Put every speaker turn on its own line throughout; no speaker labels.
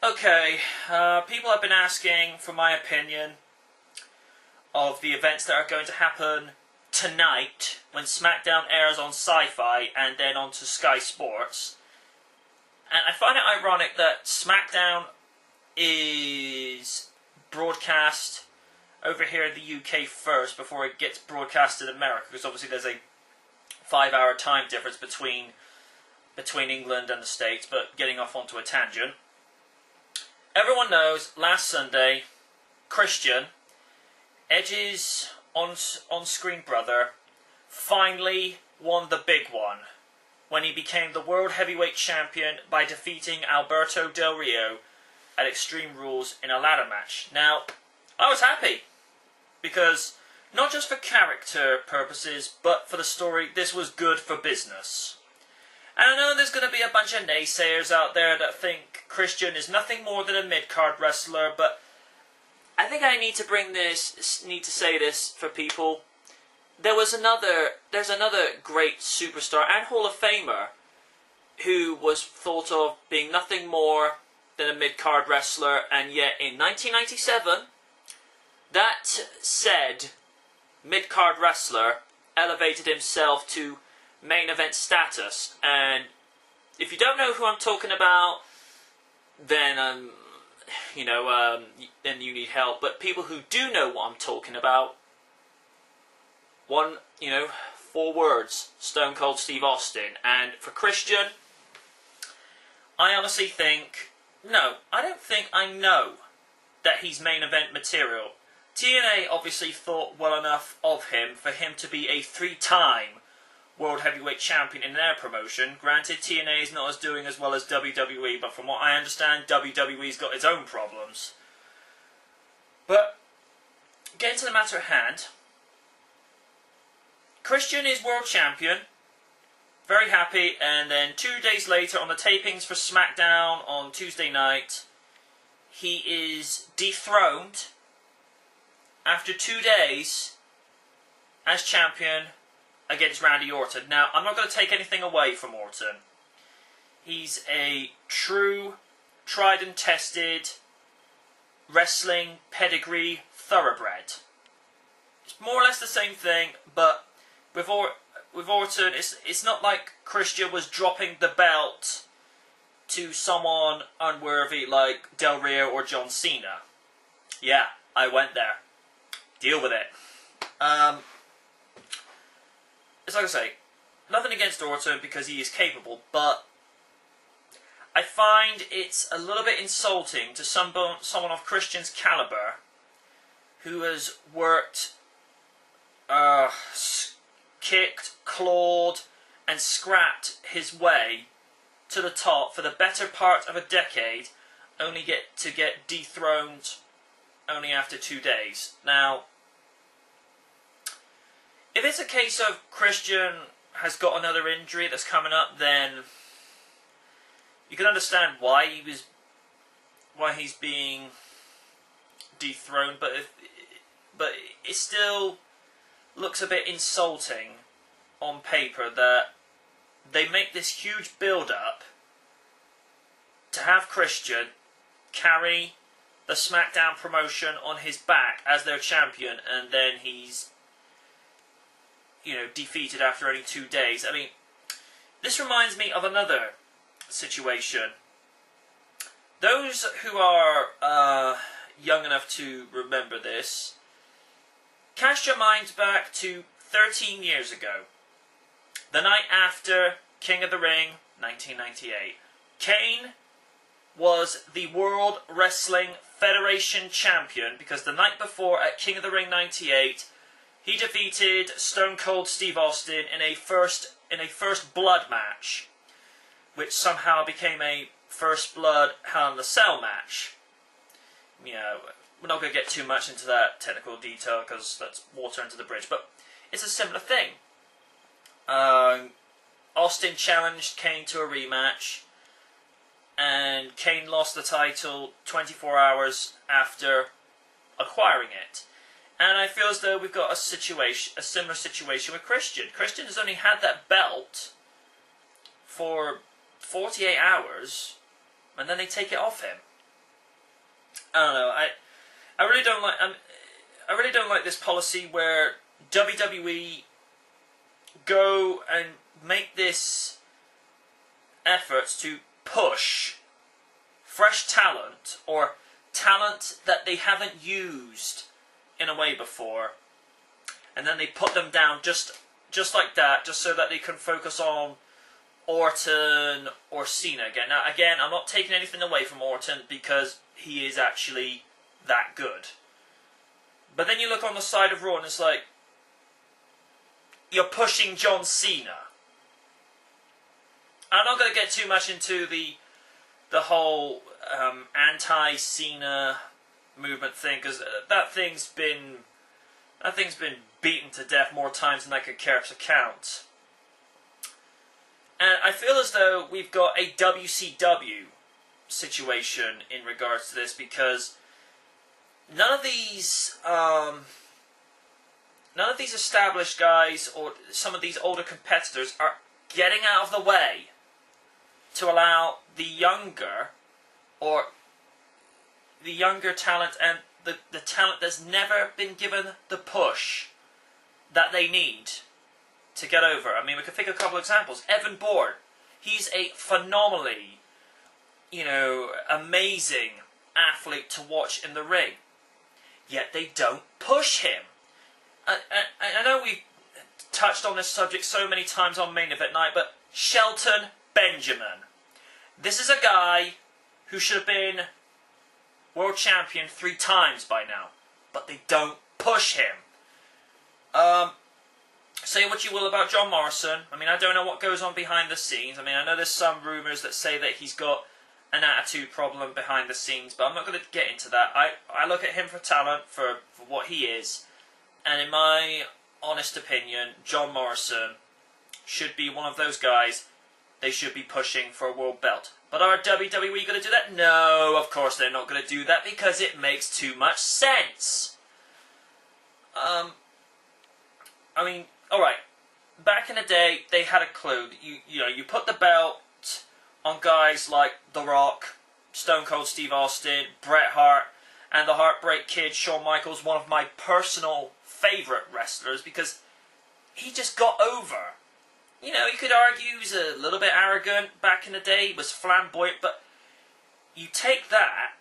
Okay, people have been asking for my opinion of the events that are going to happen tonight when SmackDown airs on Sci-Fi and then onto Sky Sports. And I find it ironic that SmackDown is broadcast over here in the UK first before it gets broadcast in America, because obviously there's a 5-hour time difference between England and the States, but getting off onto a tangent. Everyone knows last Sunday, Christian, Edge's on-screen brother, finally won the big one when he became the World Heavyweight Champion by defeating Alberto Del Rio at Extreme Rules in a ladder match. Now, I was happy because not just for character purposes, but for the story, this was good for business. And I know there's going to be a bunch of naysayers out there that think Christian is nothing more than a mid-card wrestler, but I think I need to say this for people. There's another great superstar and Hall of Famer who was thought of being nothing more than a mid-card wrestler, and yet in 1997, that said mid-card wrestler elevated himself to main event status. And if you don't know who I'm talking about, then then you need help. But people who do know what I'm talking about, 4 words: Stone Cold Steve Austin. And for Christian, I honestly think, I don't think I know that he's main event material. TNA obviously thought well enough of him for him to be a 3-time World Heavyweight Champion in their promotion. Granted, TNA is not doing as well as WWE, but from what I understand, WWE's got its own problems. But, getting to the matter at hand, Christian is World Champion, very happy, and then 2 days later on the tapings for SmackDown on Tuesday night, he is dethroned after 2 days as champion against Randy Orton. Now, I'm not going to take anything away from Orton. He's a true, tried and tested wrestling pedigree thoroughbred. It's more or less the same thing, but with Orton, it's not like Christian was dropping the belt to someone unworthy like Del Rio or John Cena. Yeah, I went there. Deal with it. It's like I say, nothing against Orton because he is capable, but I find it's a little bit insulting to someone of Christian's caliber who has worked, kicked, clawed, and scrapped his way to the top for the better part of a decade, only to get dethroned only after 2 days. Now, if it's a case of Christian has got another injury that's coming up, then you can understand why he's being dethroned. But it still looks a bit insulting on paper that they make this huge build-up to have Christian carry the SmackDown promotion on his back as their champion, and then he's defeated after only 2 days. I mean, this reminds me of another situation. Those who are young enough to remember this, cast your minds back to 13 years ago. The night after King of the Ring, 1998. Kane was the World Wrestling Federation Champion because the night before at King of the Ring 98, he defeated Stone Cold Steve Austin in a first blood match, which somehow became a first blood Hell in a Cell match. We're not going to get too much into that technical detail because that's water under the bridge, but it's a similar thing. Austin challenged Kane to a rematch, and Kane lost the title 24 hours after acquiring it. And I feel as though we've got a similar situation with Christian. Christian has only had that belt for 48 hours, and then they take it off him. I don't know. I really don't like. I really don't like this policy where WWE go and make this effort to push fresh talent or talent that they haven't used in a way before, and then they put them down just like that, just so that they can focus on Orton or Cena again. Now, again, I'm not taking anything away from Orton because he is actually that good. But then you look on the side of Raw and it's like, you're pushing John Cena. I'm not going to get too much into the whole anti-Cena movement thing, because that thing's been beaten to death more times than I could care to count. And I feel as though we've got a WCW situation in regards to this, because none of these established guys or some of these older competitors are getting out of the way to allow the younger talent and the talent that's never been given the push that they need to get over. I mean, we could think of a couple of examples. Evan Bourne, he's a phenomenally, amazing athlete to watch in the ring. Yet they don't push him. I know we've touched on this subject so many times on Main Event Night, but Shelton Benjamin. This is a guy who should have been world champion 3 times by now, but they don't push him. Say what you will about John Morrison. I mean, I don't know what goes on behind the scenes. I mean, I know there's some rumours that say that he's got an attitude problem behind the scenes, but I'm not going to get into that. I look at him for talent, for what he is, and in my honest opinion, John Morrison should be one of those guys they should be pushing for a world belt. But are WWE going to do that? No, of course they're not going to do that, because it makes too much sense. I mean, alright, back in the day, they had a clue. You put the belt on guys like The Rock, Stone Cold Steve Austin, Bret Hart, and the Heartbreak Kid, Shawn Michaels, one of my personal favourite wrestlers, because he just got over. You could argue he was a little bit arrogant back in the day, he was flamboyant, but you take that,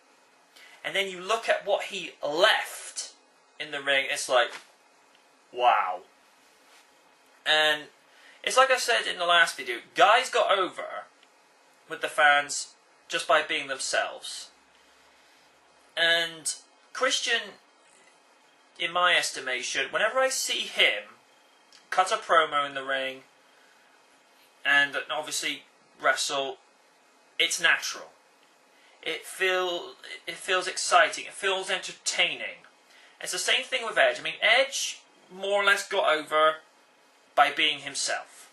and then you look at what he left in the ring, it's like, wow. And it's like I said in the last video, guys got over with the fans just by being themselves. And Christian, in my estimation, whenever I see him cut a promo in the ring and obviously wrestle, it's natural. It feels exciting. It feels entertaining. It's the same thing with Edge. I mean, Edge more or less got over by being himself.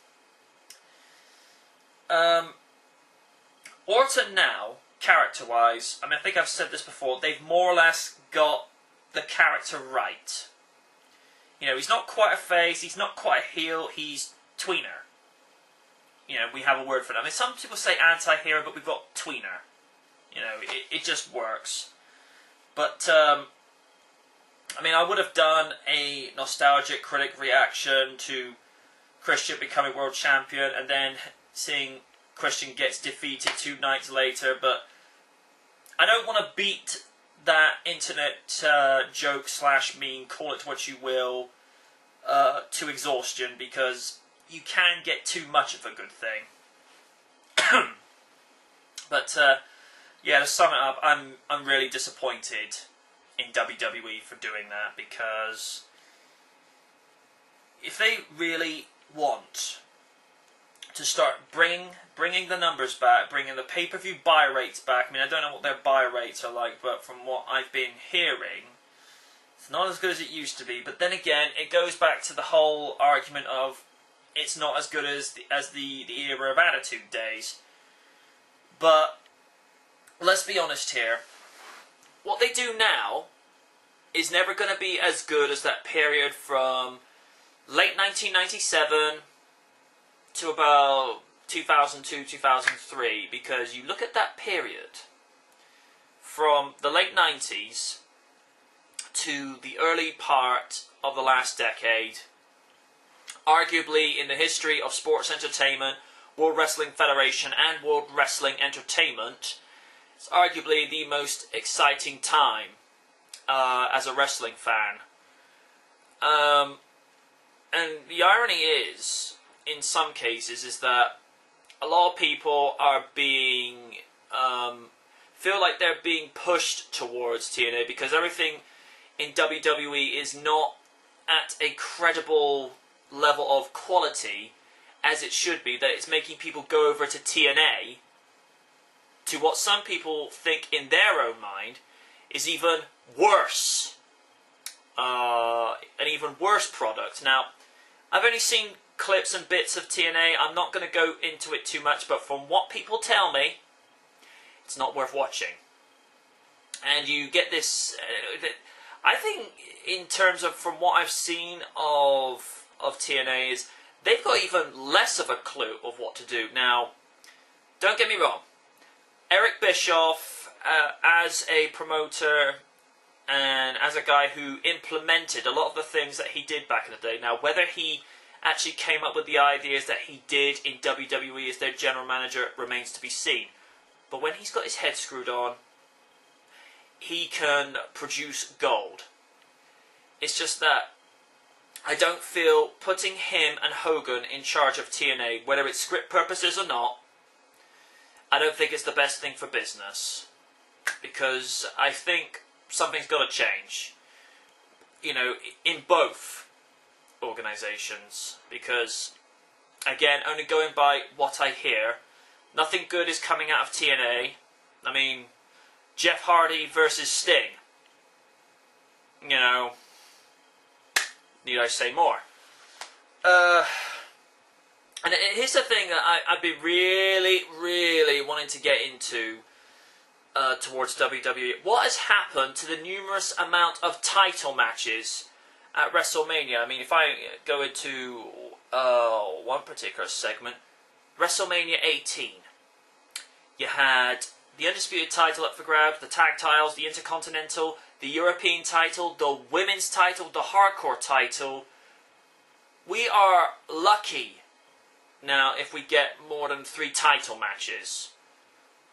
Orton now, character-wise, I mean, I think I've said this before, they've more or less got the character right. He's not quite a face, he's not quite a heel, he's tweener. We have a word for that. I mean, some people say anti-hero, but we've got tweener. It just works. But, I mean, I would have done a nostalgic critic reaction to Christian becoming world champion and then seeing Christian gets defeated 2 nights later, but I don't want to beat that internet joke / meme, call it what you will, to exhaustion, because you can get too much of a good thing. But yeah, to sum it up, I'm really disappointed in WWE for doing that, because if they really want to start bringing the numbers back, bringing the pay-per-view buy rates back. I mean, I don't know what their buy rates are like, but from what I've been hearing, it's not as good as it used to be. But then again, it goes back to the whole argument of it's not as good as the era of Attitude Days. But let's be honest here. What they do now is never going to be as good as that period from late 1997 to about 2002, 2003, because you look at that period from the late 90s to the early part of the last decade, arguably in the history of sports entertainment, World Wrestling Federation and World Wrestling Entertainment, it's arguably the most exciting time as a wrestling fan. And the irony is, in some cases, is that a lot of people are being feel like they're being pushed towards TNA because everything in WWE is not at a credible level of quality as it should be, that it's making people go over to TNA to what some people think in their own mind is even worse. An even worse product. Now, I've only seen clips and bits of TNA. I'm not going to go into it too much, but from what people tell me, it's not worth watching. And you get this... I think in terms of from what I've seen of TNA is they've got even less of a clue of what to do. Now, don't get me wrong. Eric Bischoff, as a promoter and as a guy who implemented a lot of the things that he did back in the day. Now, whether he actually came up with the ideas that he did in WWE as their general manager remains to be seen. But when he's got his head screwed on, he can produce gold. It's just that I don't feel putting him and Hogan in charge of TNA, whether it's script purposes or not, I don't think it's the best thing for business. Because I think something's got to change. You know, in both organizations. Because, again, only going by what I hear, nothing good is coming out of TNA. I mean, Jeff Hardy versus Sting. You know, need I say more? And here's the thing that I've been really wanting to get into towards WWE. What has happened to the numerous amount of title matches at WrestleMania? I mean, if I go into one particular segment, WrestleMania 18, you had the Undisputed title up for grabs, the tag titles, the Intercontinental, the European title, the Women's title, the Hardcore title. We are lucky now if we get more than 3 title matches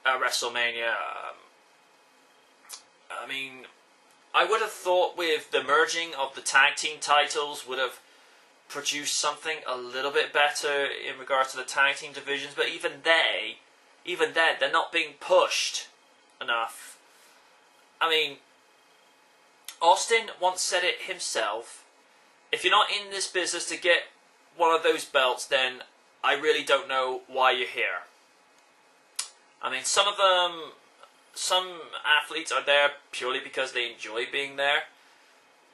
at WrestleMania. I mean, I would have thought with the merging of the tag team titles would have produced something a little bit better in regards to the tag team divisions, but even then, they're not being pushed enough. I mean, Austin once said it himself, if you're not in this business to get one of those belts, then I really don't know why you're here. I mean, some athletes are there purely because they enjoy being there,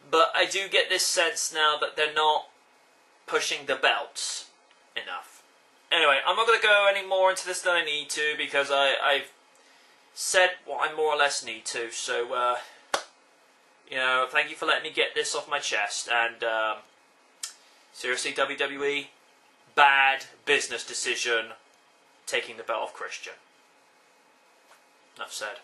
but I do get this sense now that they're not pushing the belts enough. Anyway, I'm not going to go any more into this than I need to, because I've said what I more or less need to, so, you know, thank you for letting me get this off my chest, and, seriously, WWE, bad business decision, taking the belt off Christian. Enough said.